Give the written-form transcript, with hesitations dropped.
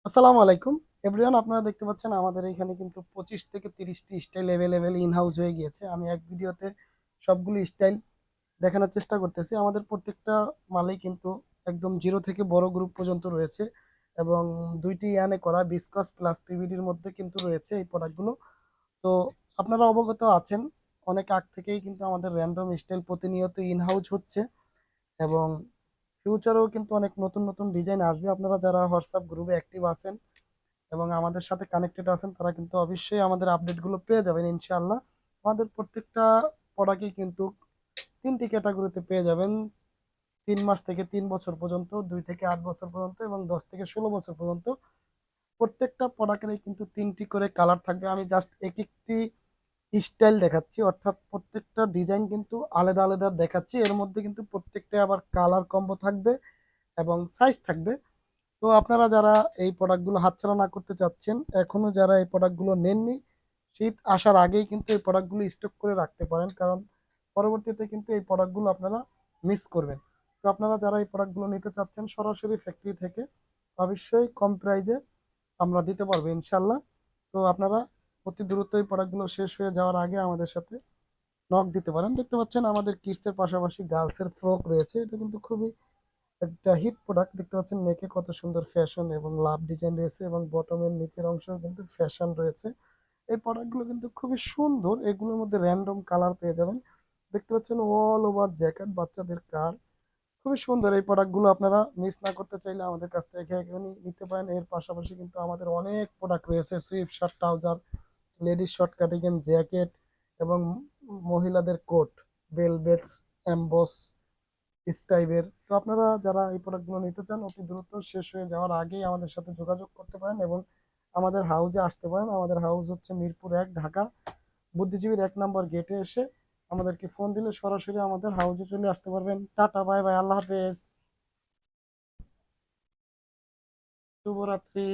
আসসালামু আলাইকুম এভরিওয়ান, আপনারা দেখতে পাচ্ছেন আমাদের এখানে কিন্তু 25 থেকে 30টি স্টাইল অ্যাভেলেবেল ইন হাউস হয়ে গিয়েছে। আমি এক ভিডিওতে সবগুলো স্টাইল দেখানোর চেষ্টা করতেছি। আমাদের প্রত্যেকটা মালেই কিন্তু একদম জিরো থেকে বড় গ্রুপ পর্যন্ত রয়েছে এবং দুইটি ইয়ানে করা বিসকস প্লাস পিভিডির মধ্যে কিন্তু রয়েছে এই প্রোডাক্টগুলো। তো আপনারা অবগত আছেন, অনেক আগ থেকেই কিন্তু আমাদের র্যান্ডম স্টাইল প্রতিনিয়ত ইন হাউস হচ্ছে এবং ফিউচারেও কিন্তু অনেক নতুন নতুন ডিজাইন আসবে। আপনারা যারা হোয়াটসঅ্যাপ গ্রুপে অ্যাক্টিভ আছেন এবং আমাদের সাথে কানেক্টেড আছেন তারা কিন্তু অবশ্যই আমাদের আপডেটগুলো পেয়ে যাবেন ইনশাআল্লাহ। আমাদের প্রত্যেকটা প্রোডাক্টই কিন্তু তিনটি ক্যাটাগরিতে পেয়ে যাবেন: 3 মাস থেকে 3 বছর পর্যন্ত, 2 থেকে 8 বছর পর্যন্ত এবং 10 থেকে 16 বছর পর্যন্ত। প্রত্যেকটা প্রোডাক্টেরই কিন্তু তিনটি করে কালার থাকবে। আমি জাস্ট এক একটি স্টাইল দেখাচ্ছি, অর্থাৎ প্রত্যেকটা ডিজাইন কিন্তু আলাদা আলাদা দেখাচ্ছি। এর মধ্যে কিন্তু প্রত্যেকটা আবার কালার কম্বো থাকবে এবং সাইজ থাকবে। তো আপনারা যারা এই প্রোডাক্টগুলো হাতছাড়া না করতে চাচ্ছেন, এখনো যারা এই প্রোডাক্টগুলো নেননি, শীত আসার আগেই কিন্তু এই প্রোডাক্টগুলো স্টক করে রাখতে পারেন, কারণ পরবর্তীতে কিন্তু এই প্রোডাক্টগুলো আপনারা মিস করবেন। তো আপনারা যারা এই প্রোডাক্টগুলো নিতে চাচ্ছেন সরাসরি ফ্যাক্টরি থেকে, অবশ্যই কম প্রাইসে আমরা দিতে পারবো ইনশাল্লাহ। তো আপনারা অতি দ্রুত এই প্রোডাক্টগুলো শেষ হয়ে যাওয়ার আগে আমাদের সাথে নক দিতে পারেন। দেখতে পাচ্ছেন আমাদের কিডসের পাশাপাশি গার্লসের ফ্রক রয়েছে। এটা কিন্তু খুবই একটা হিট প্রোডাক্ট। দেখতে পাচ্ছেন নেকে কত সুন্দর ফ্যাশন এবং লাভ ডিজাইন রয়েছে এবং বটমের নিচের অংশেও কিন্তু ফ্যাশন রয়েছে। এই প্রোডাক্টগুলো কিন্তু খুবই সুন্দর, এগুলোর মধ্যে র্যান্ডম কালার পেয়ে যাবেন। দেখতে পাচ্ছেন অল ওভার জ্যাকেট, বাচ্চাদের কার, খুবই সুন্দর। এই প্রোডাক্টগুলো আপনারা মিস না করতে চাইলে আমাদের কাছ থেকে এখনই নিতে পারেন। এর পাশাপাশি কিন্তু আমাদের অনেক প্রোডাক্ট রয়েছে: Swift shirt, trouser, ladies short cardigan, jacket এবং মহিলাদের কোট, বেলভেট, এমবস টাইপের। তো আপনারা যারা এই প্রোডাক্টগুলো নিতে চান অতি দ্রুত শেষ হয়ে যাওয়ার আগেই আমাদের সাথে যোগাযোগ করতে পারেন এবং আমাদের হাউজে আসতে পারেন। আমাদের হাউস হচ্ছে মিরপুর 1, ঢাকা। বুদ্ধিজীবীর 1 নম্বর গেটে এসে আমাদেরকে ফোন দিলে সরাসরি আমাদের হাউজে চলে আসতে পারবেন। টাটা, বাই বাই, আল্লাহ হাফেজ, শুভরাত্রি।